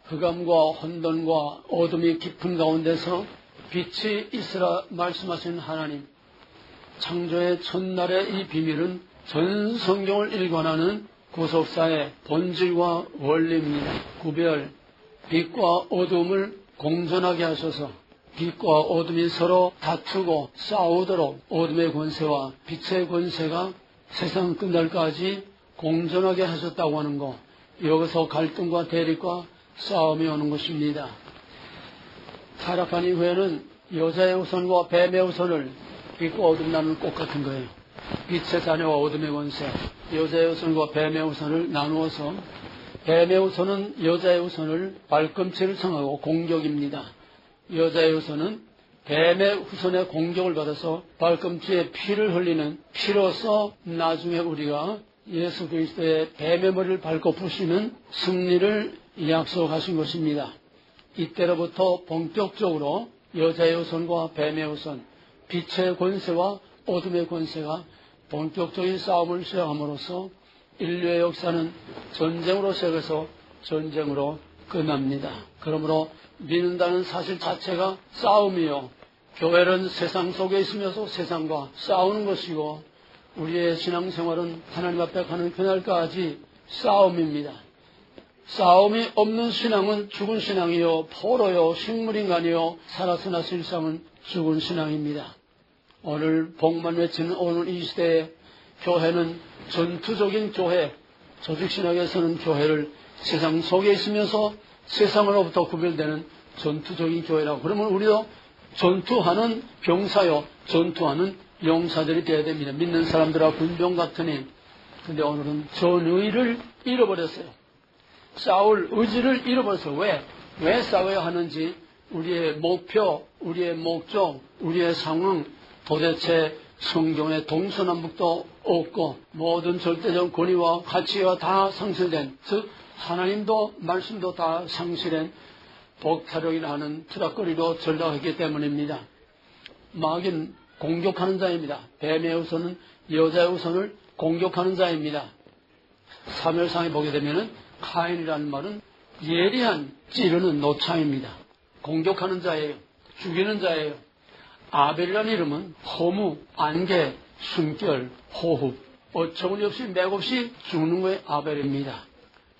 흑암과 혼돈과 어둠이 깊은 가운데서 빛이 있으라 말씀하신 하나님, 창조의 첫날의 이 비밀은 전 성경을 일관하는 구속사의 본질과 원리입니다. 구별, 빛과 어둠을 공존하게 하셔서 빛과 어둠이 서로 다투고 싸우도록 어둠의 권세와 빛의 권세가 세상 끝날까지 공존하게 하셨다고 하는 것, 여기서 갈등과 대립과 싸움이 오는 것입니다. 타락한 이후에는 여자의 우선과 뱀의 우선을, 빛과 어둠 나누는 꽃 같은 거예요. 빛의 자녀와 어둠의 권세, 여자의 우선과 뱀의 우선을 나누어서 뱀의 우선은 여자의 우선을 발꿈치를 청하고 공격입니다. 여자의 우선은 뱀의 후손의 공격을 받아서 발꿈치에 피를 흘리는, 피로서 나중에 우리가 예수 그리스도의 뱀의 머리를 밟고 부시는 승리를 약속하신 것입니다. 이때로부터 본격적으로 여자의 우선과 뱀의 우선, 빛의 권세와 어둠의 권세가 본격적인 싸움을 시작함으로써 인류의 역사는 전쟁으로 시작해서 전쟁으로 끝납니다. 그러므로 믿는다는 사실 자체가 싸움이요, 교회는 세상 속에 있으면서 세상과 싸우는 것이고, 우리의 신앙생활은 하나님 앞에 가는 그날까지 싸움입니다. 싸움이 없는 신앙은 죽은 신앙이요, 포로요, 식물인간이요, 살았으나 실상은 죽은 신앙입니다. 오늘 복만 외치는 오늘 이 시대에 교회는 전투적인 교회, 조직신학에서는 교회를 세상 속에 있으면서 세상으로부터 구별되는 전투적인 교회라고. 그러면 우리도 전투하는 병사요, 전투하는 용사들이 되어야 됩니다. 믿는 사람들과 군병 같으니. 근데 오늘은 전의를 잃어버렸어요. 싸울 의지를 잃어버렸어요. 왜 싸워야 하는지, 우리의 목표, 우리의 목적, 우리의 상황, 도대체 성경의 동서남북도 없고 모든 절대적 권위와 가치가 다 상실된, 즉 하나님도 말씀도 다 상실된 복타력이라 하는 투닥거리로 전락했기 때문입니다. 마귀는 공격하는 자입니다. 뱀의 우선은 여자의 우선을 공격하는 자입니다. 사무엘상에 보게 되면은 카인이라는 말은 예리한 찌르는 노창입니다. 공격하는 자예요. 죽이는 자예요. 아벨이라는 이름은 허무, 안개, 숨결, 호흡, 어처구니없이 맥없이 죽는 거에 아벨입니다.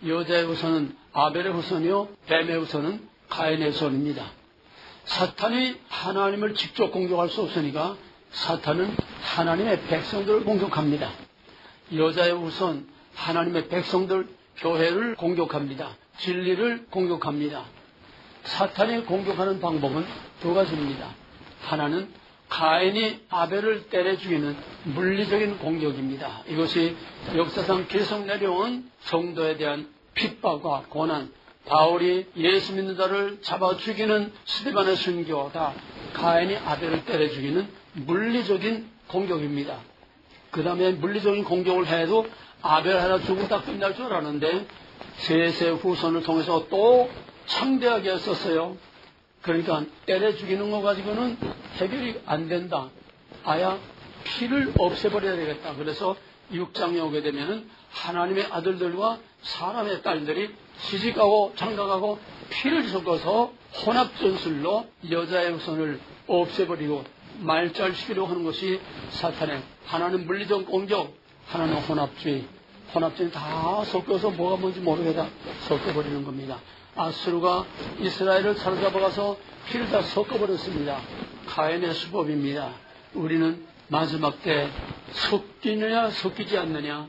여자의 후손은 아벨의 후손이요, 뱀의 후손은 카인의 후손입니다. 사탄이 하나님을 직접 공격할 수 없으니까 사탄은 하나님의 백성들을 공격합니다. 여자의 후손, 하나님의 백성들, 교회를 공격합니다. 진리를 공격합니다. 사탄이 공격하는 방법은 두 가지입니다. 하나는 가인이 아벨을 때려 죽이는 물리적인 공격입니다. 이것이 역사상 계속 내려온 성도에 대한 핍박과 고난, 바울이 예수 믿는 자를 잡아 죽이는 스데반의 순교다. 가인이 아벨을 때려 죽이는 물리적인 공격입니다. 그 다음에 물리적인 공격을 해도 아벨 하나 죽었다 끝날 줄 알았는데 셋의 후손을 통해서 또 창대하게 했었어요. 그러니까 때려 죽이는 거 가지고는 해결이 안 된다. 아야 피를 없애버려야 되겠다. 그래서 6장에 오게 되면은 하나님의 아들들과 사람의 딸들이 시집가고 장가가고 피를 섞어서 혼합전술로 여자의 후손을 없애버리고 말살시키려고 하는 것이 사탄의, 하나는 물리적 공격, 하나는 혼합주의. 혼합주의 다 섞어서 뭐가 뭔지 모르겠다 섞어버리는 겁니다. 아수르가 이스라엘을 사로잡아가서 피를 다 섞어버렸습니다. 카인의 수법입니다. 우리는 마지막 때 섞이느냐 섞이지 않느냐,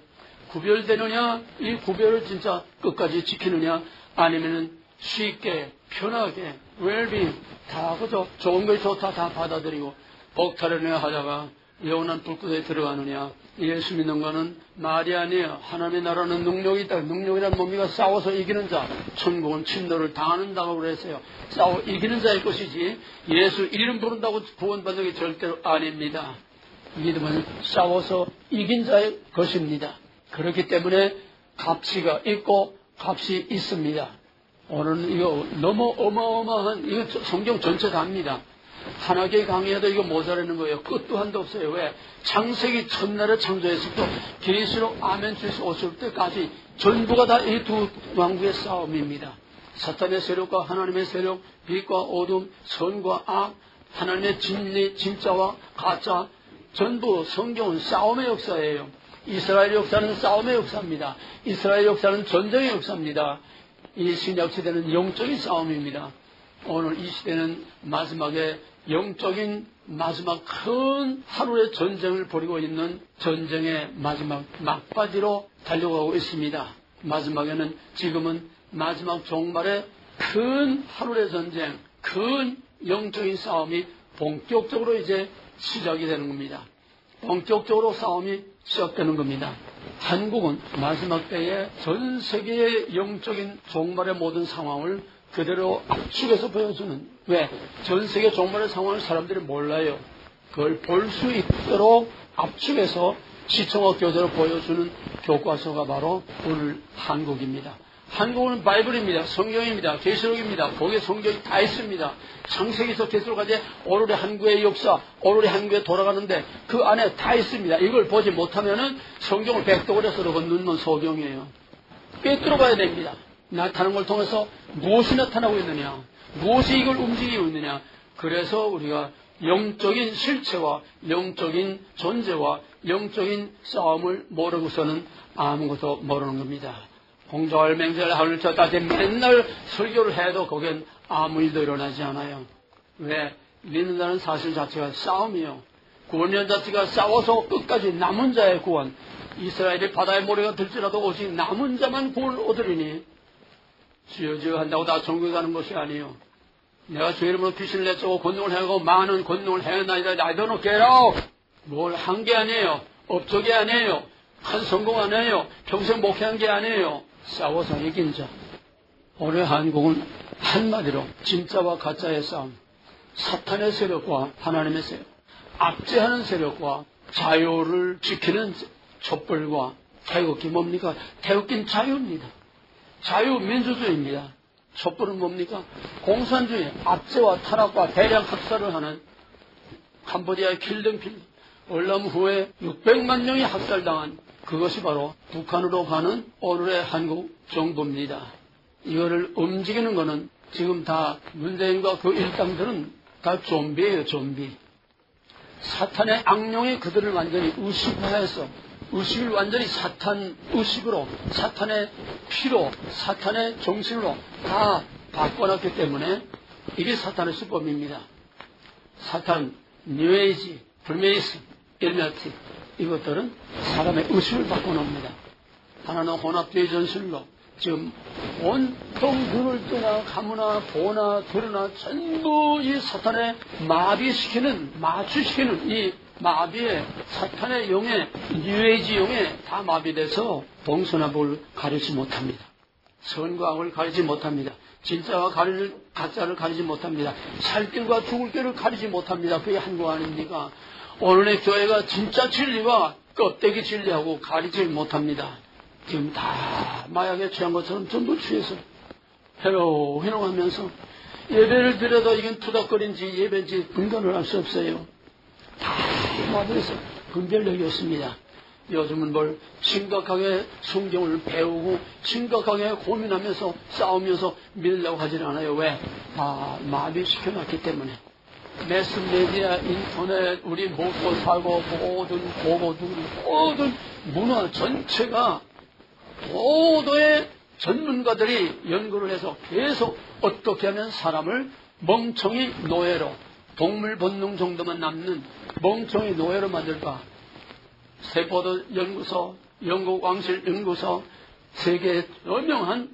구별되느냐, 이 구별을 진짜 끝까지 지키느냐, 아니면은 쉽게 편하게 웰빙 다 그저 좋은 것이 좋다 다 받아들이고 복타려느냐 하다가 영원한 불구덩이에 들어가느냐. 예수 믿는 거는 말이 아니에요. 하나님의 나라는 능력이 있다. 능력이란 뭡니까? 싸워서 이기는 자. 천국은 침노를 당하는다고 그랬어요. 싸워 이기는 자의 것이지 예수 이름 부른다고 구원받는 게 절대로 아닙니다. 믿음은 싸워서 이긴 자의 것입니다. 그렇기 때문에 가치가 있고 값이 있습니다. 오늘은 이거 너무 어마어마한, 이거 성경 전체 다입니다. 하나의 강의에도 이거 모자라는 거예요. 끝도 한도 없어요. 왜? 창세기 첫날에 창조했을 때 계시록 아멘 주에서 오실 때까지 전부가 다 이 두 왕국의 싸움입니다. 사탄의 세력과 하나님의 세력, 빛과 어둠, 선과 악, 하나님의 진리, 진짜와 가짜, 전부 성경은 싸움의 역사예요. 이스라엘 역사는 싸움의 역사입니다. 이스라엘 역사는 전쟁의 역사입니다. 이 신약 시대는 영적인 싸움입니다. 오늘 이 시대는 마지막에 영적인 마지막 큰 하루의 전쟁을 벌이고 있는 전쟁의 마지막 막바지로 달려가고 있습니다. 마지막에는 지금은 마지막 종말의 큰 하루의 전쟁, 큰 영적인 싸움이 본격적으로 이제 시작이 되는 겁니다. 본격적으로 싸움이 시작되는 겁니다. 한국은 마지막 때에 전 세계의 영적인 종말의 모든 상황을 그대로 압축해서 보여주는, 왜? 전 세계 종말의 상황을 사람들이 몰라요. 그걸 볼 수 있도록 압축해서 시청학 교재로 보여주는 교과서가 바로 오늘 한국입니다. 한국은 바이블입니다. 성경입니다. 계시록입니다. 거기에 성경이 다 있습니다. 창세기에서 계시록까지 오늘의 한국의 역사, 오늘의 한국에 돌아가는데 그 안에 다 있습니다. 이걸 보지 못하면은 성경을 백도그려서 건너는 소경이에요. 꿰뚫어 봐야 됩니다. 나타나는 걸 통해서 무엇이 나타나고 있느냐, 무엇이 이걸 움직이고 있느냐. 그래서 우리가 영적인 실체와 영적인 존재와 영적인 싸움을 모르고서는 아무것도 모르는 겁니다. 공자월 맹절 하늘 쳤다지 맨날 설교를 해도 거기엔 아무 일도 일어나지 않아요. 왜? 믿는다는 사실 자체가 싸움이요. 구원연 자체가 싸워서 끝까지 남은 자의 구원. 이스라엘이 바다의 모래가 들지라도 오직 남은 자만 구원을 얻으리니 주여 한다고 다 천국에 가는 것이 아니에요. 내가 주의 이름으로 귀신을 내쫓고 권능을 행하고 많은 권능을 행했나이다. I don't know, get out. 뭘 한 게 아니에요. 업적이 아니에요. 한 성공 아니에요. 평생 목회한 게 아니에요. 싸워서 이긴 자. 오늘 한국은 한마디로 진짜와 가짜의 싸움, 사탄의 세력과 하나님의 세력, 압제하는 세력과 자유를 지키는 촛불과 태극기 뭡니까? 태극기는 자유입니다. 자유민주주의입니다. 촛불은 뭡니까? 공산주의, 압제와 탄압과 대량 학살을 하는 캄보디아의 킬등필, 월남 후에 600만 명이 학살당한 그것이 바로 북한으로 가는 오늘의 한국 정부입니다. 이거를 움직이는 것은 지금 다 문재인과 그 일당들은 다 좀비예요, 좀비. 사탄의 악령이 그들을 완전히 의식화해서 의식을 완전히 사탄 의식으로, 사탄의 피로, 사탄의 정신으로 다 바꿔놨기 때문에 이게 사탄의 수법입니다. 사탄, 뉴에이지, 불메이스, 일메티 이것들은 사람의 의식을 바꿔놓습니다. 하나는 혼합주의 전술로 지금 온통 눈을 뜨나 감으나 보나 들으나 전부 이 사탄의 마비시키는, 마취시키는 이 마비에 사탄의 영에, 뉴에이지 영에 다 마비돼서 동서남북을 가리지 못합니다. 선과 악을 가리지 못합니다. 진짜와 가짜를 가리지 못합니다. 살 길과 죽을 길을 가리지 못합니다. 그게 한국 아닙니까? 오늘의 교회가 진짜 진리와 껍데기 진리하고 가리지 못합니다. 지금 다 마약에 취한 것처럼 전부 취해서 해롱해롱하면서 예배를 드려도 이건 투닥거린지 예배인지 분간을 할 수 없어요. 다 마비해서 분별력이 없습니다. 요즘은 뭘 심각하게 성경을 배우고 심각하게 고민하면서 싸우면서 믿으려고 하질 않아요. 왜? 다 마비시켜놨기 때문에. 매스메디아, 인터넷, 우리 먹고 살고 모든 보고들, 모든 문화 전체가 모두의 전문가들이 연구를 해서 계속 어떻게 하면 사람을 멍청이 노예로, 동물 본능 정도만 남는 멍청이 노예로 만들까? 세포도 연구소, 영국 왕실 연구소, 세계 유명한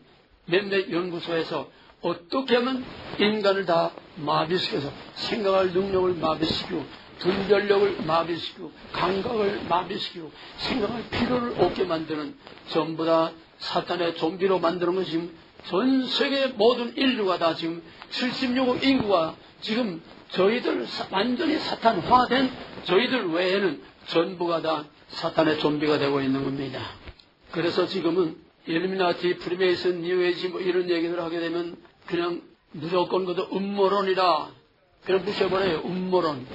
몇몇 연구소에서 어떻게 하면 인간을 다 마비시켜서 생각할 능력을 마비시키고 분별력을 마비시키고 감각을 마비시키고 생각할 필요를 없게 만드는 전부 다 사탄의 좀비로 만드는 것이 지금 전 세계 모든 인류가 다 지금 76억 인구가 지금 저희들 완전히 사탄화된 저희들 외에는 전부가 다 사탄의 좀비가 되고 있는 겁니다. 그래서 지금은 일루미나티, 프리메이슨, 뉴에이지 뭐 이런 얘기를 하게 되면 그냥 무조건 그것도 음모론이라 그냥 무시해버려요. 음모론.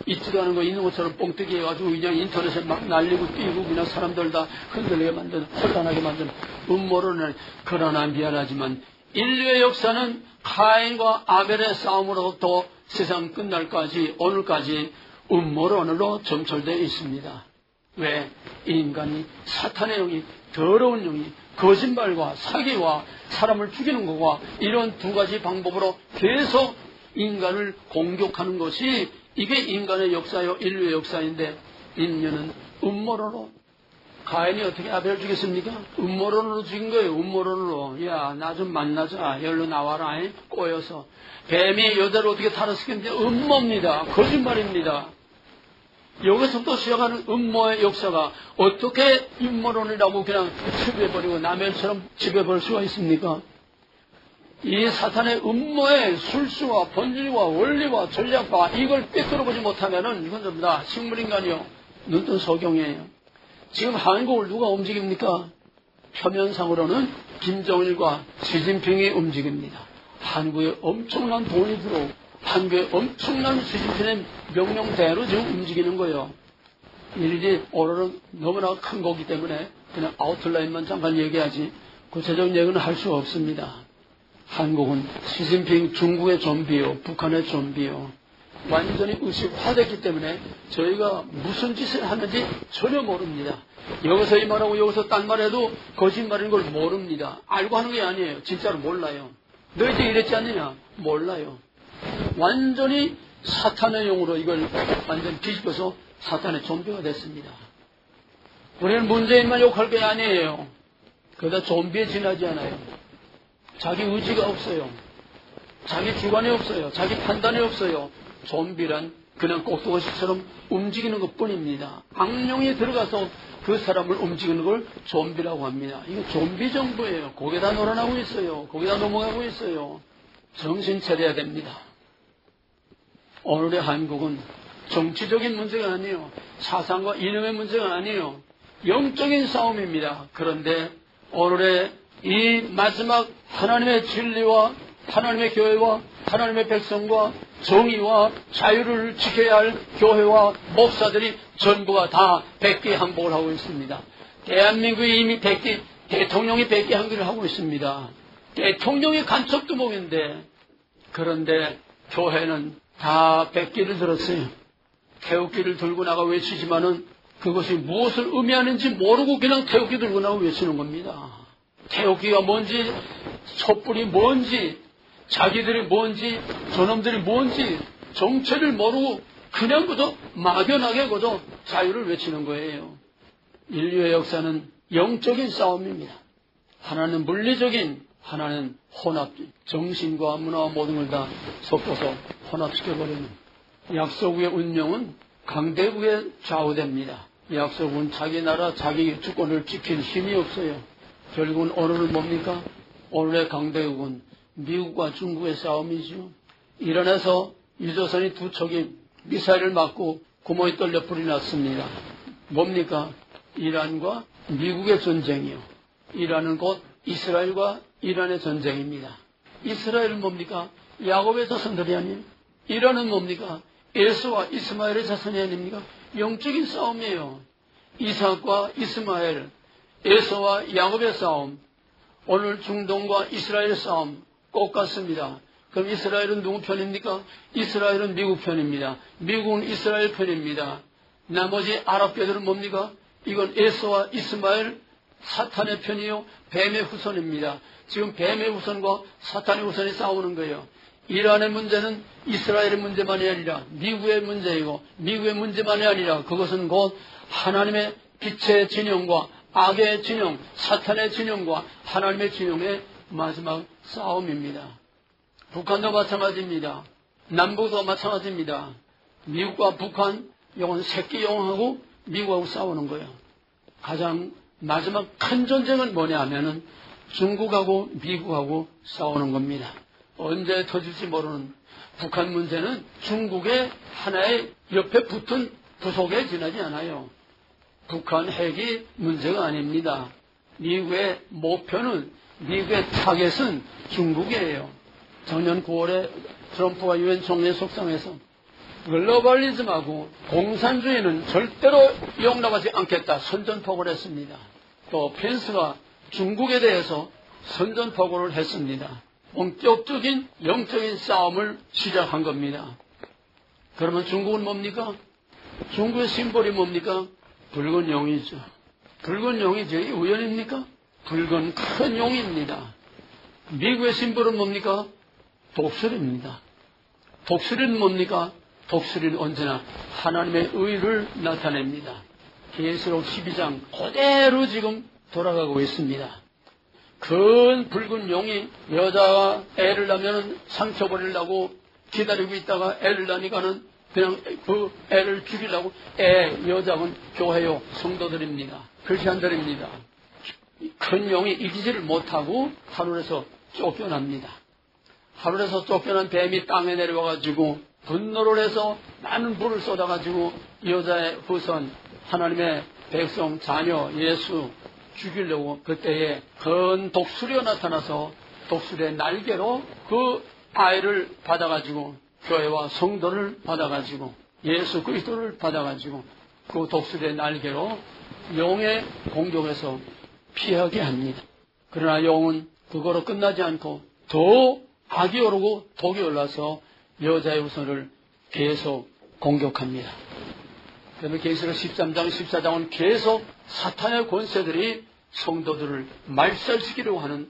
있지도 않은 거 있는 것처럼 뻥뜨기 해가지고 그냥 인터넷에 막 날리고 뛰고 그냥 사람들 다 흔들리게 만드는, 혼란하게 만드는 음모론을. 그러나 미안하지만 인류의 역사는 카인과 아벨의 싸움으로부터 세상 끝날까지 오늘까지 음모론으로 점철되어 있습니다. 왜? 인간이 사탄의 영이, 더러운 영이 거짓말과 사기와 사람을 죽이는 것과 이런 두 가지 방법으로 계속 인간을 공격하는 것이 이게 인간의 역사요, 인류의 역사인데, 인류는 음모론으로, 가인이 어떻게 아벨을 죽였습니까? 음모론으로 죽인 거예요. 음모론으로. 야, 나 좀 만나자. 열로 나와라. 꼬여서. 뱀이 여자를 어떻게 탈았을겠는데 음모입니다. 거짓말입니다. 여기서부터 시작하는 음모의 역사가 어떻게 음모론이라고 그냥 지배해버리고 남의처럼 지배해버릴 수가 있습니까? 이 사탄의 음모의 술수와 본질과 원리와 전략과 이걸 꿰뚫어보지 못하면은 이건 전부 다 식물인간이요. 눈뜬 소경이에요. 지금 한국을 누가 움직입니까? 표면상으로는 김정일과 시진핑이 움직입니다. 한국에 엄청난 돈이 들어오고 한국에 엄청난 시진핑의 명령대로 지금 움직이는 거예요. 일일이 오늘은 너무나 큰 거기 때문에 그냥 아웃라인만 잠깐 얘기하지 구체적인 얘기는 할 수 없습니다. 한국은 시진핑 중국의 좀비요, 북한의 좀비요. 완전히 의식화됐기 때문에 저희가 무슨 짓을 하는지 전혀 모릅니다. 여기서 이 말하고 여기서 딴 말해도 거짓말인 걸 모릅니다. 알고 하는 게 아니에요. 진짜로 몰라요. 너희들 이랬지 않느냐? 몰라요. 완전히 사탄의 영으로 이걸 완전히 뒤집어서 사탄의 좀비가 됐습니다. 우리는 문재인만 욕할 게 아니에요. 그러다 좀비에 지나지 않아요. 자기 의지가 없어요. 자기 주관이 없어요. 자기 판단이 없어요. 좀비란 그냥 꼭두가시처럼 움직이는 것뿐입니다. 악령이 들어가서 그 사람을 움직이는 걸 좀비라고 합니다. 이거 좀비 정부예요. 거기다 놀아나고 있어요. 거기다 넘어가고 있어요. 정신 차려야 됩니다. 오늘의 한국은 정치적인 문제가 아니에요. 사상과 이념의 문제가 아니에요. 영적인 싸움입니다. 그런데 오늘의 이 마지막 하나님의 진리와 하나님의 교회와 하나님의 백성과 정의와 자유를 지켜야 할 교회와 목사들이 전부가 다 백기항복을 하고 있습니다. 대한민국이 이미 대통령이 백기항복을 하고 있습니다. 대통령이 간첩두목인데 그런데 교회는 다 백기를 들었어요. 태극기를 들고 나가 외치지만은 그것이 무엇을 의미하는지 모르고 그냥 태극기 들고 나가 외치는 겁니다. 태극기가 뭔지, 촛불이 뭔지, 자기들이 뭔지, 저놈들이 뭔지 정체를 모르고 그냥 그저 막연하게 그저 자유를 외치는 거예요. 인류의 역사는 영적인 싸움입니다. 하나는 물리적인, 하나는 혼합, 정신과 문화와 모든 걸 다 섞어서 혼합시켜버리는 약소국의 운명은 강대국에 좌우됩니다. 약소국은 자기 나라, 자기 주권을 지킬 힘이 없어요. 결국은 오늘은 뭡니까? 오늘의 강대국은 미국과 중국의 싸움이죠. 이란에서 유조선이 두 척이 미사일을 맞고 구멍이 뚫려 불이 났습니다. 뭡니까? 이란과 미국의 전쟁이요. 이란은 곧 이스라엘과 이란의 전쟁입니다. 이스라엘은 뭡니까? 야곱의 자손들이 아니에요. 이란은 뭡니까? 에서와 이스마엘의 자손이 아닙니까? 영적인 싸움이에요. 이삭과 이스마엘, 에서와 야곱의 싸움, 오늘 중동과 이스라엘의 싸움 똑같습니다. 그럼 이스라엘은 누구 편입니까? 이스라엘은 미국 편입니다. 미국은 이스라엘 편입니다. 나머지 아랍계들은 뭡니까? 이건 에서와 이스마엘, 사탄의 편이요, 뱀의 후손입니다. 지금 뱀의 후손과 사탄의 후손이 싸우는 거예요. 이란의 문제는 이스라엘의 문제만이 아니라 미국의 문제이고 미국의 문제만이 아니라 그것은 곧 하나님의 빛의 진영과 악의 진영, 사탄의 진영과 하나님의 진영의 마지막 싸움입니다. 북한도 마찬가지입니다. 남북도 마찬가지입니다. 미국과 북한, 이건 새끼 영하고 미국하고 싸우는 거예요. 가장 마지막 큰 전쟁은 뭐냐 하면은 중국하고 미국하고 싸우는 겁니다. 언제 터질지 모르는 북한 문제는 중국의 하나의 옆에 붙은 부속에 지나지 않아요. 북한 핵이 문제가 아닙니다. 미국의 목표는, 미국의 타겟은 중국이에요. 작년 9월에 트럼프가 유엔 총회 속상해서 글로벌리즘하고 공산주의는 절대로 용납하지 않겠다 선전포고를 했습니다. 또 펜스가 중국에 대해서 선전포고를 했습니다. 본격적인 영적인 싸움을 시작한 겁니다. 그러면 중국은 뭡니까? 중국의 심볼이 뭡니까? 붉은 용이죠. 붉은 용이 저희 우연입니까? 붉은 큰 용입니다. 미국의 심볼은 뭡니까? 독수리입니다. 독수리는 뭡니까? 독수리는 언제나 하나님의 의를 나타냅니다. 계시록 12장 그대로 지금 돌아가고 있습니다. 큰 붉은 용이 여자가 애를 낳으면 상처 버리려고 기다리고 있다가 애를 낳으니까는 그냥 그 애를 죽이려고 여자는 교회요 성도들입니다. 크리스천들입니다. 큰 용이 이기지를 못하고 하늘에서 쫓겨납니다. 하늘에서 쫓겨난 뱀이 땅에 내려와가지고 분노를 해서 많은 불을 쏟아가지고 여자의 후손 하나님의 백성 자녀 예수 죽이려고 그때에 큰 독수리가 나타나서 독수리의 날개로 그 아이를 받아가지고 교회와 성도를 받아가지고 예수 그리스도를 받아가지고 그 독수리의 날개로 용의 공격에서 피하게 합니다. 그러나 용은 그거로 끝나지 않고 더 악이 오르고 독이 올라서 여자의 후손을 계속 공격합니다. 그러면 계시록 13장, 14장은 계속 사탄의 권세들이 성도들을 말살시키려고 하는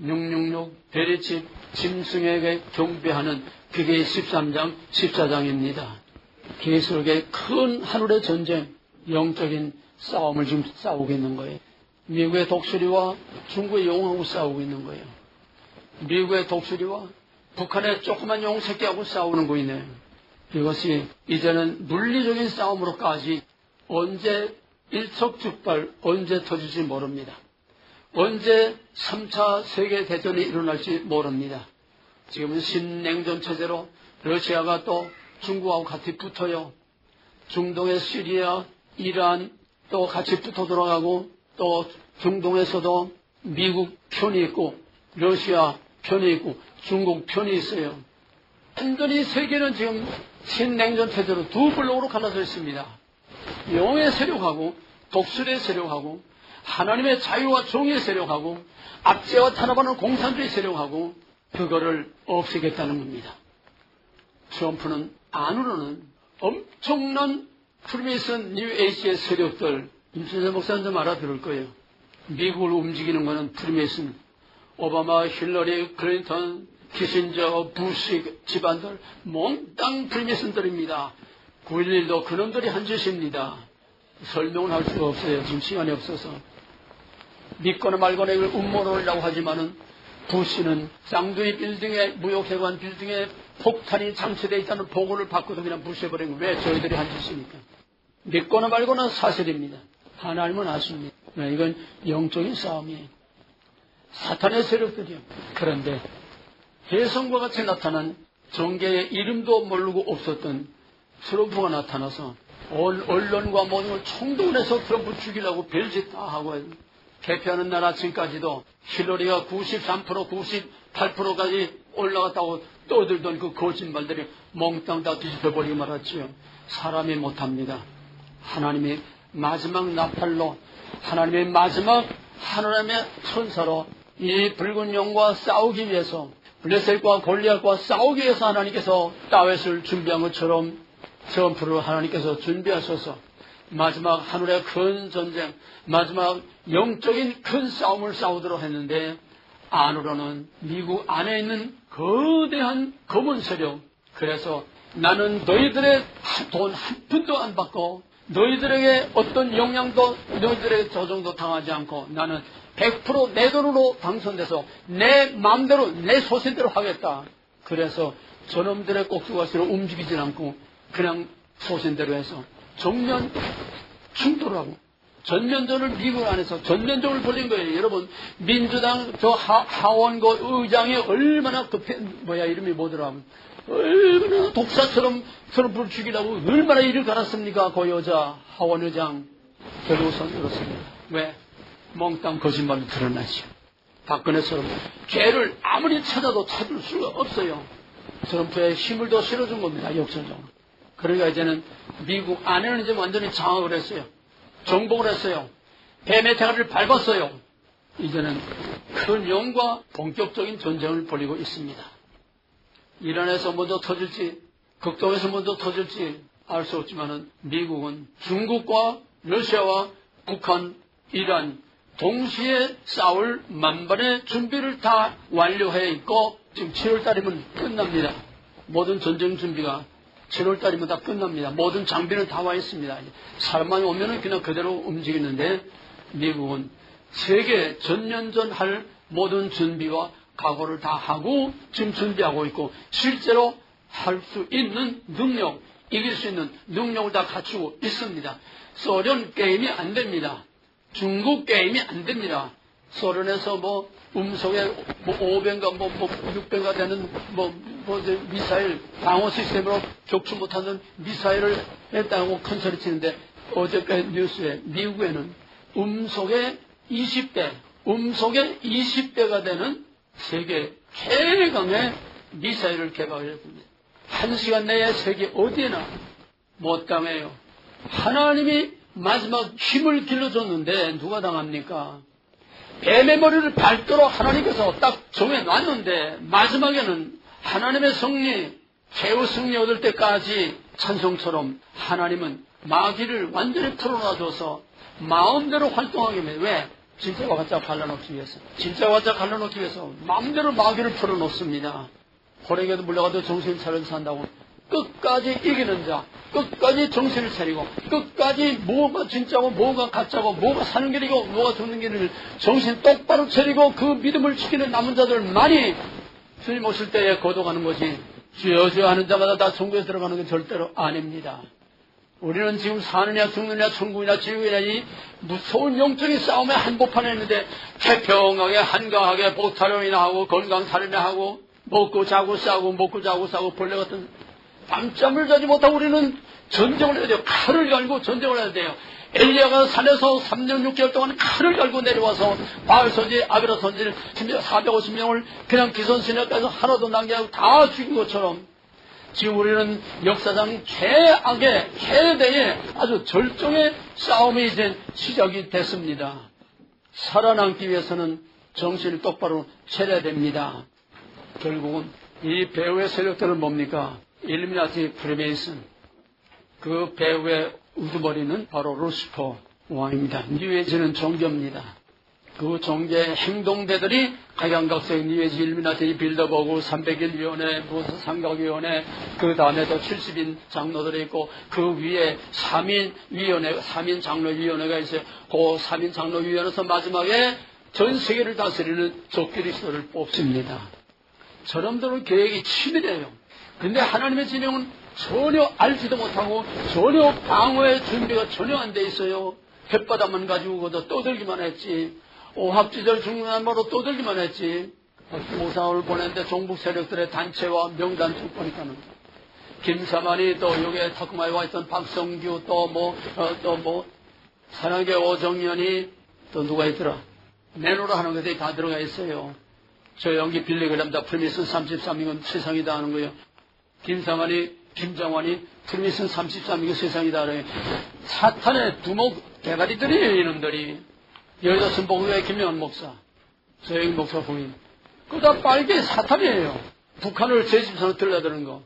666 베리집 짐승에게 경배하는 그게 13장, 14장입니다. 계시록의 큰 하늘의 전쟁, 영적인 싸움을 지금 싸우고 있는 거예요. 미국의 독수리와 중국의 용하고 싸우고 있는 거예요. 미국의 독수리와 북한의 조그만 용 새끼하고 싸우는 거이네요. 이것이 이제는 물리적인 싸움으로까지 언제 일촉즉발 언제 터질지 모릅니다. 언제 3차 세계대전이 일어날지 모릅니다. 지금은 신냉전 체제로 러시아가 또 중국하고 같이 붙어요. 중동의 시리아, 이란 또 같이 붙어 들어가고 또 중동에서도 미국 편이 있고 러시아 편이 있고 중국 편이 있어요. 완전히 세계는 지금 신냉전 체제로 두 블록으로 갈라져 있습니다. 영의 세력하고 독수리의 세력하고 하나님의 자유와 정의의 세력하고 압제와 탄압하는 공산주의 세력하고 그거를 없애겠다는 겁니다. 트럼프는 안으로는 엄청난 프리메이슨 뉴 에이지의 세력들, 임신재 목사님 좀 알아들을 거예요. 미국을 움직이는 것은 프리메이슨, 오바마, 힐러리, 클린턴, 키신저, 부시 집안들 몽땅 프리메이슨들입니다. 9.11도 그놈들이 한 짓입니다. 설명을 할 수가 없어요. 지금 시간이 없어서. 믿거나 말거나 이걸 음모론이라고 하지만은 부시는 쌍두이 빌딩에 무역회관 빌딩에 폭탄이 장치되어 있다는 보고를 받고도 그냥 부셔버린 거예요. 왜 저희들이 한 짓입니까? 믿거나 말거나 사실입니다. 하나님은 아십니다. 이건 영적인 싸움이에요. 사탄의 세력들이요. 그런데 혜성과 같이 나타난 정계의 이름도 모르고 없었던 트럼프가 나타나서 온 언론과 모든 걸 총동원해서 트럼프 죽이려고 별짓 다 하고 개표하는 날 아침까지도 힐러리가 93%, 98%까지 올라갔다고 떠들던 그 거짓말들이 몽땅 다 뒤집혀버리고 말았지요. 사람이 못합니다. 하나님이 마지막 나팔로 하나님의 마지막 하나님의 천사로 이 붉은 용과 싸우기 위해서 블레셋과 골리앗과 싸우기 위해서 하나님께서 다윗을 준비한 것처럼 트럼프를 하나님께서 준비하셔서 마지막 하늘의 큰 전쟁, 마지막 영적인 큰 싸움을 싸우도록 했는데 안으로는 미국 안에 있는 거대한 검은 세력, 그래서 나는 너희들의 돈 한 푼도 안 받고 너희들에게 어떤 영향도 너희들에게 조정도 당하지 않고 나는 100% 내 돈으로 당선돼서 내 마음대로 내 소신대로 하겠다. 그래서 저놈들의 꼭두가시로 움직이지 않고 그냥 소신대로 해서 정면 충돌하고 전면전을 미국 안에서 전면전을 벌인 거예요. 여러분 민주당 저 하원 그 의장이 얼마나 이름이 뭐더라, 얼마나 독사처럼 트럼프를 죽이려고 얼마나 일을 갈았습니까? 그 여자 하원 의장 결국선 그렇습니다. 왜? 몽땅 거짓말로 드러나죠. 박근혜처럼 죄를 아무리 찾아도 찾을 수가 없어요. 트럼프의 힘을 더 실어준 겁니다. 역설적으로. 그러니까 이제는 미국 안에는 이제 완전히 장악을 했어요. 정복을 했어요. 뱀의 대가리를 밟았어요. 이제는 큰 영과 본격적인 전쟁을 벌이고 있습니다. 이란에서 먼저 터질지 극동에서 먼저 터질지 알 수 없지만은 미국은 중국과 러시아와 북한, 이란 동시에 싸울 만반의 준비를 다 완료해 있고 지금 7월 달이면 끝납니다. 모든 전쟁 준비가 7월 달이면 다 끝납니다. 모든 장비는 다 와 있습니다. 사람만 오면은 그냥 그대로 움직이는데 미국은 세계 전면전 할 모든 준비와 각오를 다 하고 지금 준비하고 있고 실제로 할 수 있는 능력, 이길 수 있는 능력을 다 갖추고 있습니다. 소련 게임이 안 됩니다. 중국 게임이 안 됩니다. 소련에서 음속에 5배인가 6배인가 되는 미사일 방어 시스템으로 격추 못하는 미사일을 했다고 큰 소리 치는데 어저께 뉴스에 미국에는 음속에 20배가 되는 세계 최강의 미사일을 개발했습니다. 1시간 내에 세계 어디에나 못 당해요. 하나님이 마지막 힘을 길러줬는데 누가 당합니까? 뱀의 머리를 밟도록 하나님께서 딱 정해놨는데 마지막에는 하나님의 승리, 최후 승리 얻을 때까지 찬송처럼 하나님은 마귀를 완전히 풀어놔줘서 마음대로 활동하게 합니다. 왜? 진짜와 가짜 갈라놓기 위해서. 진짜와 가짜 갈라놓기 위해서 마음대로 마귀를 풀어놓습니다. 호랭이도 물려가도 정신 차려서 산다고 끝까지 이기는 자, 끝까지 정신을 차리고 끝까지 뭐가 진짜고 뭐가 가짜고 뭐가 사는 길이고 뭐가 죽는 길을 정신 똑바로 차리고 그 믿음을 지키는 남은 자들만이 주님 오실 때에 거둬가는 거지 주여 주여 하는 자마다 다 천국에 들어가는 게 절대로 아닙니다. 우리는 지금 사느냐 죽느냐 천국이냐 지옥이냐 이 무서운 영적인 싸움에 한복판에 있는데 태평하게 한가하게 보타령이나 하고 건강살이나 하고 먹고 자고 싸고 먹고 자고 싸고 벌레 같은 밤잠을 자지 못하고 우리는 전쟁을 해야 돼요. 칼을 갈고 전쟁을 해야 돼요. 엘리야가 산에서 3년 6개월 동안 칼을 갈고 내려와서 바알 선지, 아베라 선지를 450명을 그냥 기선신역까지 하나도 남겨하고 다 죽인 것처럼 지금 우리는 역사상 최악의 최대의 아주 절정의 싸움이 이제 시작이 됐습니다. 살아남기 위해서는 정신을 똑바로 차려야 됩니다. 결국은 이 배후의 세력들은 뭡니까? 일루미나티 프리메이슨. 그 배후의 우두머리는 바로 루시퍼 왕입니다. 뉴에이지는 종교입니다. 그 종교의 행동대들이 각양각색 뉴에이지 일루미나티 빌더버그 300일 위원회, 무슨 삼각위원회, 그 다음에 또 70인 장로들이 있고 그 위에 3인 위원회, 3인 장로위원회가 있어요. 그 3인 장로위원회에서 마지막에 전 세계를 다스리는 적그리스도를 뽑습니다. 저놈들은 계획이 치밀해요. 근데 하나님의 진영은 전혀 알지도 못하고 전혀 방어의 준비가 전혀 안 돼 있어요. 햇바닥만 가지고 거기서 떠들기만 했지. 오합지절 중간마로 떠들기만 했지. 모상을 보냈는데 종북 세력들의 단체와 명단 쭉 보니까는 김사만이 또 여기에 타쿠마에 와 있던 박성규 또 산악의 오정연이 또 누가 있더라. 내노라 하는 것들이 다 들어가 있어요. 저 연기 빌리그램다 프리미슨 33이건 세상이다 하는 거예요. 김상환이, 김정환이 프리미슨 33이건 세상이다 하는 거예요. 사탄의 두목 대가리들이에요, 이놈들이. 여기다 순복음의 김영환 목사, 서영 목사 부인. 그거 다 빨개 사탄이에요. 북한을 제 집사로 들려드는 거.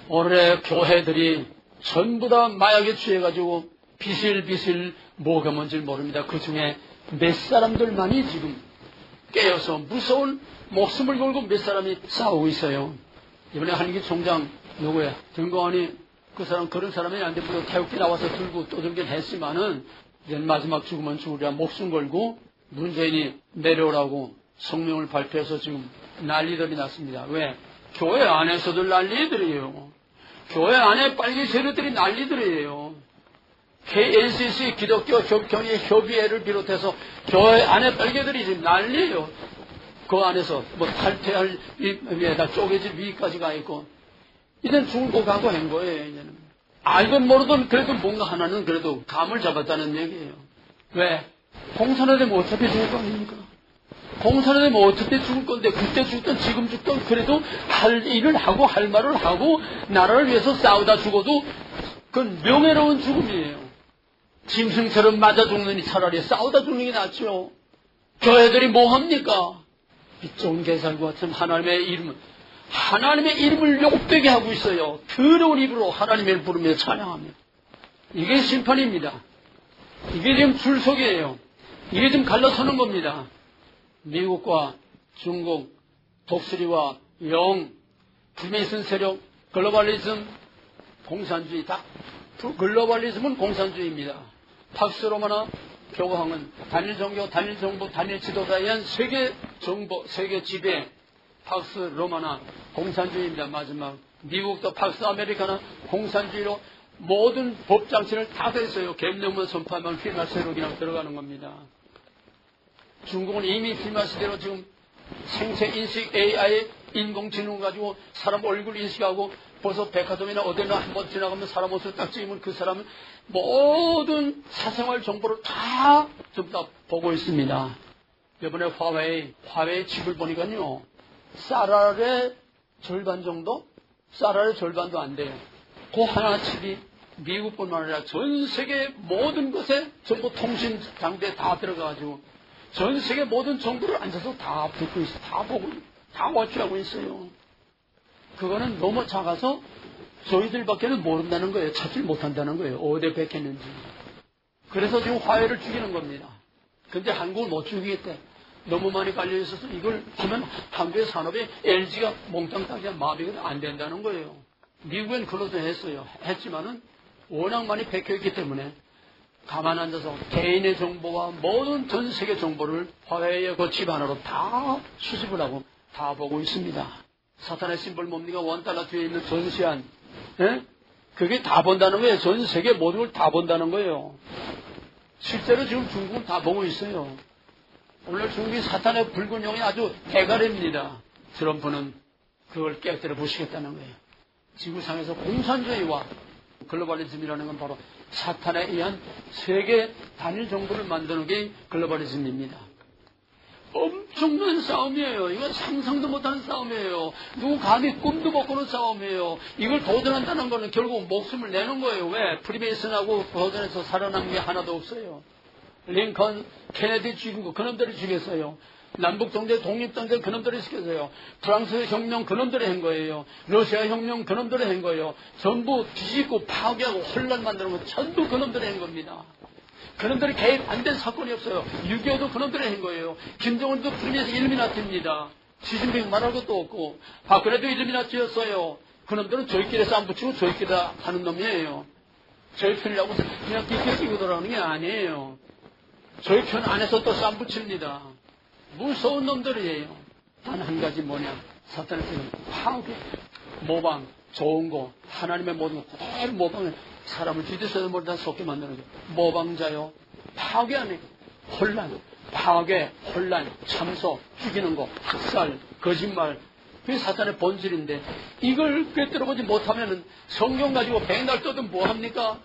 올해 교회들이 전부 다 마약에 취해가지고 비실비실 뭐가 뭔지 모릅니다. 그 중에 몇 사람들만이 지금 깨어서 무서운 목숨을 걸고 몇 사람이 싸우고 있어요. 이번에 한기 총장 누구야? 김건희 그 사람 그런 사람이 안 되고 태극기 나와서 들고 떠들긴 했지만은 이제 마지막 죽으면 죽으랴 목숨 걸고 문재인이 내려오라고 성명을 발표해서 지금 난리들이 났습니다. 왜? 교회 안에서도 난리들이에요. 교회 안에 빨개 세력들이 난리들이에요. KNCC 기독교 협경의 협의회를 비롯해서 교회 안에 빨개들이 지금 난리예요. 그 안에서 탈퇴할 위에다 쪼개질 위까지 가 있고 이제는 죽고 가고 한 거예요. 이제는 알건 모르던 그래도 뭔가 하나는 그래도 감을 잡았다는 얘기예요. 왜? 공산화되면 어차피 죽을 거 아닙니까? 공산화되면 어차피 죽을 건데 그때 죽든 지금 죽든 그래도 할 일을 하고 할 말을 하고 나라를 위해서 싸우다 죽어도 그건 명예로운 죽음이에요. 짐승처럼 맞아 죽느니 차라리 싸우다 죽는 게 낫죠. 교회들이 뭐 합니까? 빛 좋은 개살과 같은 하나님의 이름을 욕되게 하고 있어요. 더러운 입으로 하나님을 부르며 찬양합니다. 이게 심판입니다. 이게 지금 출석이에요. 이게 지금 갈라서는 겁니다. 미국과 중국, 독수리와 영, 프리메이슨 세력, 글로벌리즘, 공산주의 다. 글로벌리즘은 공산주의입니다. 팍스 로마나 교황은 단일 종교, 단일 정부, 단일 지도자에 의한 세계 정보, 세계 지배, 팍스 로마나 공산주의입니다. 마지막 미국도 팍스 아메리카나 공산주의로 모든 법장치를 다 됐어요. 계엄령만 선포하면 피마 세력이랑 들어가는 겁니다. 중국은 이미 피마 시대로 지금 생체인식 AI 인공지능 가지고 사람 얼굴 인식하고 벌써 백화점이나 어디나 한번 지나가면 사람 옷을 딱 찍으면 그 사람은 모든 사생활 정보를 다 전부 다 보고 있습니다. 이번에 화웨이 칩을 보니까요. 쌀알의 절반 정도? 쌀알의 절반도 안 돼요. 그 하나 칩이 미국뿐만 아니라 전 세계 모든 것에 정보 통신 장비에 다 들어가가지고 전 세계 모든 정보를 앉아서 다 듣고 있어, 다 보고, 다 워치하고 있어요. 그거는 너무 작아서 저희들밖에는 모른다는 거예요. 찾질 못한다는 거예요. 어디에 백했는지. 그래서 지금 화해를 죽이는 겁니다. 근데 한국을 못 죽이겠대. 너무 많이 깔려있어서 이걸 하면 한국의 산업에 LG가 몽땅 따기가 마비가 안 된다는 거예요. 미국엔 클로즈 했어요. 했지만은 워낙 많이 백혀있기 때문에 가만 앉아서 개인의 정보와 모든 전 세계 정보를 화해의 그 칩 하나로 다 수집을 하고 다 보고 있습니다. 사탄의 심벌 뭡니까? $1 뒤에 있는 전시안. 예? 그게 다 본다는 거예요. 전 세계 모든 걸 다 본다는 거예요. 실제로 지금 중국은 다 보고 있어요. 오늘 중국이 사탄의 붉은 용이 아주 대가리입니다. 트럼프는 그걸 깨뜨려 보시겠다는 거예요. 지구상에서 공산주의와 글로벌리즘이라는 건 바로 사탄에 의한 세계 단일 정부를 만드는 게 글로벌리즘입니다. 엄청난 싸움이에요. 이건 상상도 못하는 싸움이에요. 누구 감히 꿈도 못 꾸는 싸움이에요. 이걸 도전한다는 거는 결국 목숨을 내는 거예요. 왜? 프리메이슨하고 도전해서 살아남은 게 하나도 없어요. 링컨, 케네디 죽인 거 그놈들이 죽였어요. 남북동대 독립전쟁 그놈들이 시켰어요. 프랑스 혁명 그놈들이 한 거예요. 러시아 혁명 그놈들이 한 거예요. 전부 뒤집고 파괴하고 혼란 만드는 건 전부 그놈들이 한 겁니다. 그놈들이 개입 안 된 사건이 없어요. 6.25도 그놈들이 한 거예요. 김정은도 프리메이슨 일루미나티입니다. 시진핑 말할 것도 없고 박근혜도 일루미나티였어요. 그놈들은 저희끼리 싸움 붙이고 저희끼리 하는 놈이에요. 저희 편이라고 그냥 끼끼 끼고 돌아오는 게 아니에요. 저희 편 안에서 또 싸움 붙입니다. 무서운 놈들이에요. 단 한 가지 뭐냐? 사탄의 뜻은 파괴, 모방, 좋은 거, 하나님의 모든 거 그대로 모방해 사람을 뒤집어서 머리다 속게 만드는 거예요. 모방자요. 파괴하네. 혼란, 파괴, 혼란, 참소, 죽이는 거, 학살, 거짓말. 그게 사탄의 본질인데 이걸 꿰뚫어보지 못하면은 성경 가지고 백날 떠도 뭐합니까?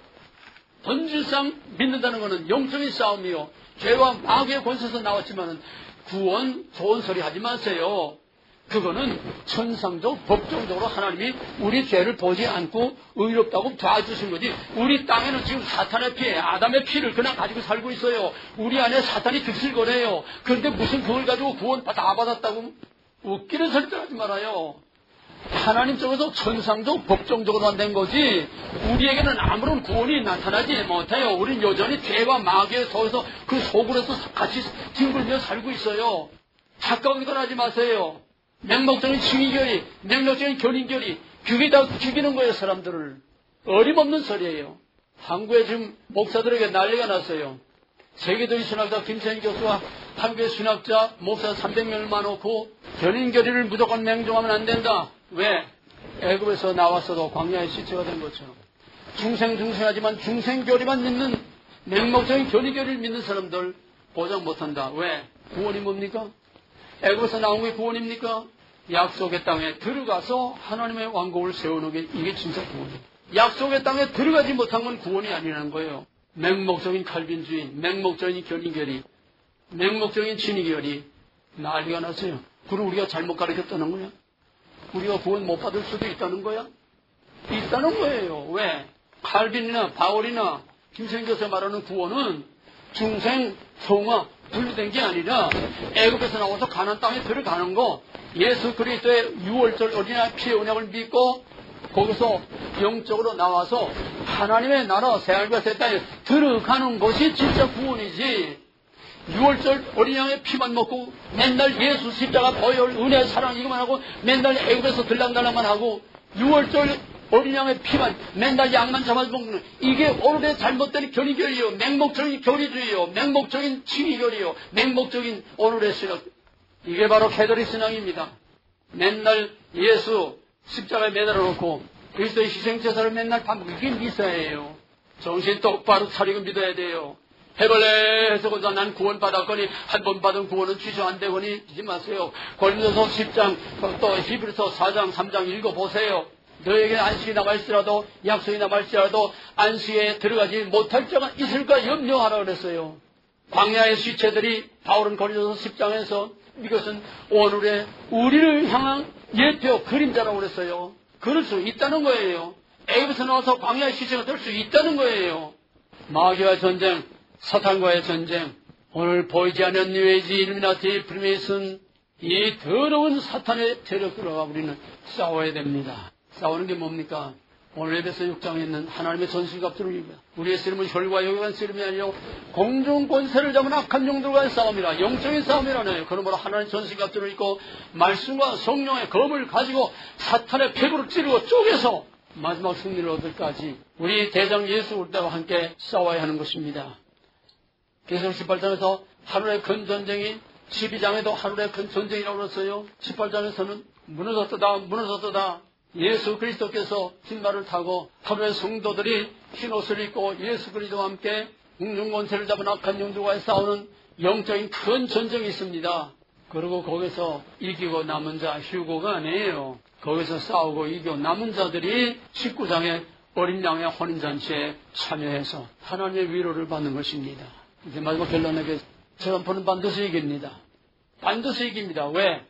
본질상 믿는다는 것은 영적인 싸움이요. 죄와 마귀의 권세에서 나왔지만은 구원 좋은 소리 하지 마세요. 그거는 천상적 법정적으로 하나님이 우리 죄를 보지 않고 의롭다고 봐주신 거지. 우리 땅에는 지금 사탄의 피, 아담의 피를 그냥 가지고 살고 있어요. 우리 안에 사탄이 득실거려요. 그런데 무슨 그걸 가지고 구원 다 받았다고 웃기는 소리들 하지 말아요. 하나님 쪽에서 천상적 법정적으로 된 거지 우리에게는 아무런 구원이 나타나지 못해요. 우린 여전히 죄와 마귀의 속에서 그 속으로서 같이 뒹굴며 살고 있어요. 가까우기도 하지 마세요. 맹목적인 칭의교리, 맹목적인 견인교리 그게 다 죽이는 거예요. 사람들을. 어림없는 소리예요. 한국에 지금 목사들에게 난리가 났어요. 세계적인 신학자 김세인 교수와 한국의 신학자 목사 300명을 모아놓고 견인교리를 무조건 맹종하면 안 된다. 왜? 애굽에서 나왔어도 광야의 시체가 된 것처럼 중생하지만 중생교리만 믿는 맹목적인 견인교리를 믿는 사람들 보장 못한다. 왜? 구원이 뭡니까? 애굽에서 나온 게 구원입니까? 약속의 땅에 들어가서 하나님의 왕국을 세우는 게 이게 진짜 구원이에요. 약속의 땅에 들어가지 못한 건 구원이 아니라는 거예요. 맹목적인 칼빈주의, 맹목적인 견인교리, 맹목적인 진의교리 난리가 났어요. 그럼 우리가 잘못 가르쳤다는 거야? 우리가 구원 못 받을 수도 있다는 거야? 있다는 거예요. 왜? 칼빈이나 바울이나 김성교사 말하는 구원은 중생, 성화 분리된 게 아니라 애굽에서 나와서 가나안 땅에 들어가는 거, 예수 그리스도의 6월절 어린아이 피의 언약을 믿고 거기서 영적으로 나와서 하나님의 나라 새하늘과 새 땅에 들어가는 것이 진짜 구원이지. 6월절 어린 양의 피만 먹고 맨날 예수 십자가 보혈 은혜 사랑 이것만 하고 맨날 애굽에서 들랑달랑만 하고 6월절 어린 양의 피만 맨날 양만 잡아서 먹는, 이게 오늘의 잘못된 교리교리요, 맹목적인 교리주의요, 맹목적인 치리교리요, 맹목적인 오늘의 신앙, 이게 바로 캐톨릭 신앙입니다. 맨날 예수 십자가에 매달아 놓고 그리스도의 희생제사를 맨날 반복, 이게 미사예요. 정신 똑바로 차리고 믿어야 돼요. 해볼래 해서 난 구원 받았거니 한 번 받은 구원은 취소 안 되거니 하지 마세요. 고린도서 10장 또 히브리서 4장 3장 읽어보세요. 너에게 안식이 남아있으라도 약속이 남아있으라도 안식에 들어가지 못할 자가 있을까 염려하라 그랬어요. 광야의 시체들이 바울은 고린도서 10장에서 이것은 오늘의 우리를 향한 예표 그림자라고 그랬어요. 그럴 수 있다는 거예요. 애굽에서 나와서 광야의 시체가 될 수 있다는 거예요. 마귀와 전쟁, 사탄과의 전쟁, 오늘 보이지 않는 뉴에이지, 일루미나티, 프리메이슨, 이 더러운 사탄의 세력들과 우리는 싸워야 됩니다. 싸우는 게 뭡니까? 오늘 에베소 6장에 있는 하나님의 전신갑주입니다. 우리의 씨름은 혈과 육에 관한 씨름이 아니요 공중 권세를 잡은 악한 영들과의 싸움이라, 영적인 싸움이라네요. 그러므로 하나님의 전신갑주를 입고 말씀과 성령의 검을 가지고 사탄의 폐부를 찌르고 쪼개서 마지막 승리를 얻을까지 우리 대장 예수 그리스도와 함께 싸워야 하는 것입니다. 계시록 18장에서 하늘의 큰 전쟁이, 12장에도 하늘의 큰 전쟁이라고 그랬어요. 18장에서는 무너졌다. 예수 그리스도께서 흰말을 타고 하늘의 성도들이 흰 옷을 입고 예수 그리스도와 함께 공중권세를 잡은 악한 영들과의 싸우는 영적인 큰 전쟁이 있습니다. 그리고 거기서 이기고 남은 자, 휴고가 아니에요. 거기서 싸우고 이기고 남은 자들이 19장의 어린 양의 혼인잔치에 참여해서 하나님의 위로를 받는 것입니다. 이제 마지막 결론에게 저한번은 반드시 이깁니다. 반드시 이깁니다. 왜?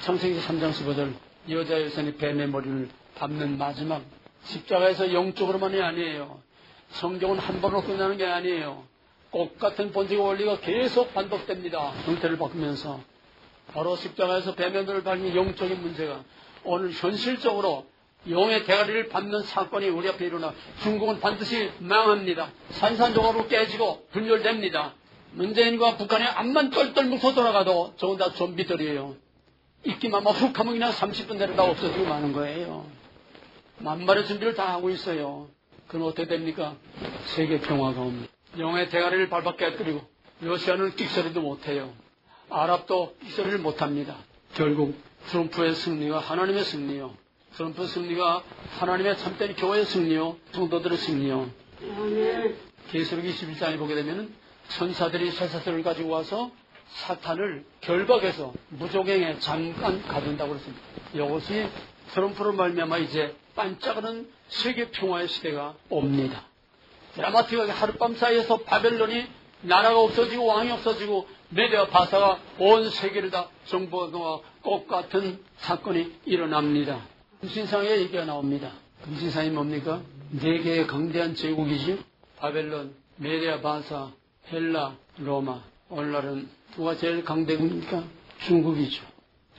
창세기 3장 15절 여자 여선이 뱀의 머리를 밟는 마지막 십자가에서 영적으로만이 아니에요. 성경은 한 번으로 끝나는 게 아니에요. 꽃 같은 본질과 원리가 계속 반복됩니다. 형태를 바꾸면서 바로 십자가에서 뱀의 머리를 밟는 영적인 문제가 오늘 현실적으로 영의 대가리를 밟는 사건이 우리 앞에 일어나 중국은 반드시 망합니다. 산산조각으로 깨지고 분열됩니다. 문재인과 북한이 암만 똘똘 뭉쳐 돌아가도 저건 다 좀비들이에요. 있기만 훅 하면 그냥 30분 내로 다 없어지고 마는 거예요. 만발의 준비를 다 하고 있어요. 그럼 어떻게 됩니까? 세계 평화가 옵니다. 영의 대가리를 밟아 깨뜨리고 러시아는 끽소리도 못해요. 아랍도 끽소리를 못합니다. 결국 트럼프의 승리가 하나님의 승리요. 트럼프 승리가 하나님의 참된 교회의 승리요. 성도들의 승리요. 계시록 21장에 보게 되면 천사들이 쇠사슬을 가지고 와서 사탄을 결박해서 무조갱에 잠깐 가둔다고 그랬습니다. 이것이 트럼프로 말미암아 이제 반짝하는 세계 평화의 시대가 옵니다. 드라마틱하게 하룻밤 사이에서 바벨론이 나라가 없어지고 왕이 없어지고 메디아 바사가 온 세계를 다 정복하고 꽃 같은 사건이 일어납니다. 금신상에 얘기가 나옵니다. 금신상이 뭡니까? 네 개의 강대한 제국이지. 바벨론, 메디아 바사, 헬라, 로마. 오늘날은 누가 제일 강대국입니까? 중국이죠.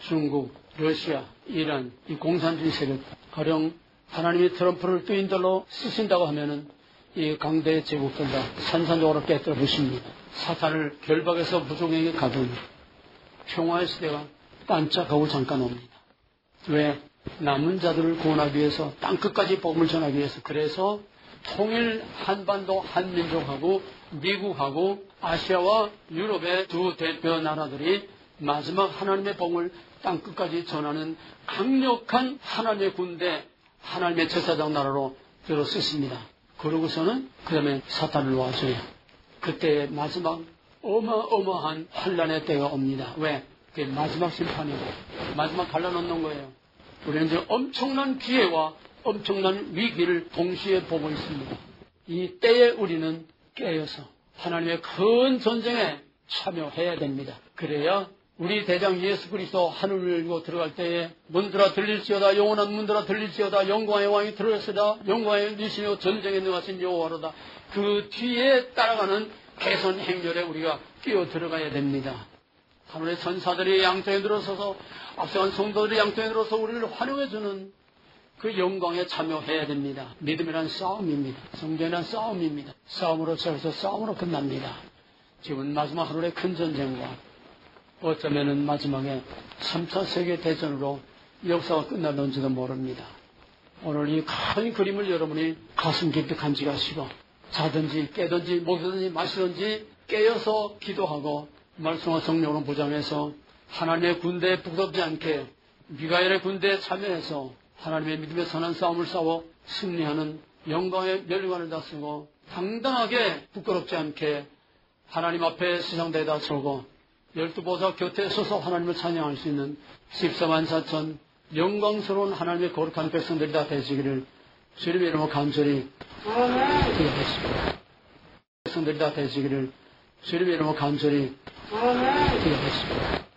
중국, 러시아, 이란, 이 공산주의 세력. 가령 하나님이 트럼프를 뜨인들로 쓰신다고 하면은 이 강대 제국들 다 산산조각으로 깨뜨려 부십니다. 사탄을 결박해서 무조갱에 가두니 평화의 시대가 반짝하고 잠깐 옵니다. 왜? 남은 자들을 구원하기 위해서 땅끝까지 복음을 전하기 위해서. 그래서 통일 한반도 한민족하고 미국하고 아시아와 유럽의 두 대표 나라들이 마지막 하나님의 복음을 땅끝까지 전하는 강력한 하나님의 군대, 하나님의 제사장 나라로 들어섰습니다. 그러고서는 그 다음에 사탄을 놔줘요. 그때 마지막 어마어마한 환란의 때가 옵니다. 왜? 그게 마지막 심판이고 마지막 갈라놓는 거예요. 우리는 이제 엄청난 기회와 엄청난 위기를 동시에 보고 있습니다. 이 때에 우리는 깨어서 하나님의 큰 전쟁에 참여해야 됩니다. 그래야 우리 대장 예수 그리스도 하늘을 열고 들어갈 때에 문들아 들릴지어다, 영원한 문들아 들릴지어다, 영광의 왕이 들어올시다, 영광의 리시며 전쟁에 능하신 여호와로다. 그 뒤에 따라가는 개선 행렬에 우리가 끼어 들어가야 됩니다. 하늘의 천사들이 양쪽에 들어서서 앞서간 성도들이 양쪽에 들어서 우리를 환영해주는 그 영광에 참여해야 됩니다. 믿음이란 싸움입니다. 성전이란 싸움입니다. 싸움으로 시작해서 싸움으로 끝납니다. 지금은 마지막 하늘의 큰 전쟁과 어쩌면은 마지막에 3차 세계대전으로 역사가 끝날는지도 모릅니다. 오늘 이 큰 그림을 여러분이 가슴 깊이 간직하시고 자든지 깨든지 먹든지 마시든지 깨어서 기도하고 말씀과 성령으로 무장해서 하나님의 군대에 북돋지 않게 미가엘의 군대에 참여해서 하나님의 믿음의 선한 싸움을 싸워 승리하는 영광의 멸관을 다쓰고 당당하게 부끄럽지 않게 하나님 앞에 시상대에다 서고 12보좌 곁에 서서 하나님을 찬양할 수 있는 14만 4천 영광스러운 하나님의 거룩한 백성들이 다 되시기를 주님의 이름으로 간절히 기도하겠습니다. 백성들이 다 되시기를 주님의 이름으로 간절히 기도하겠습니다.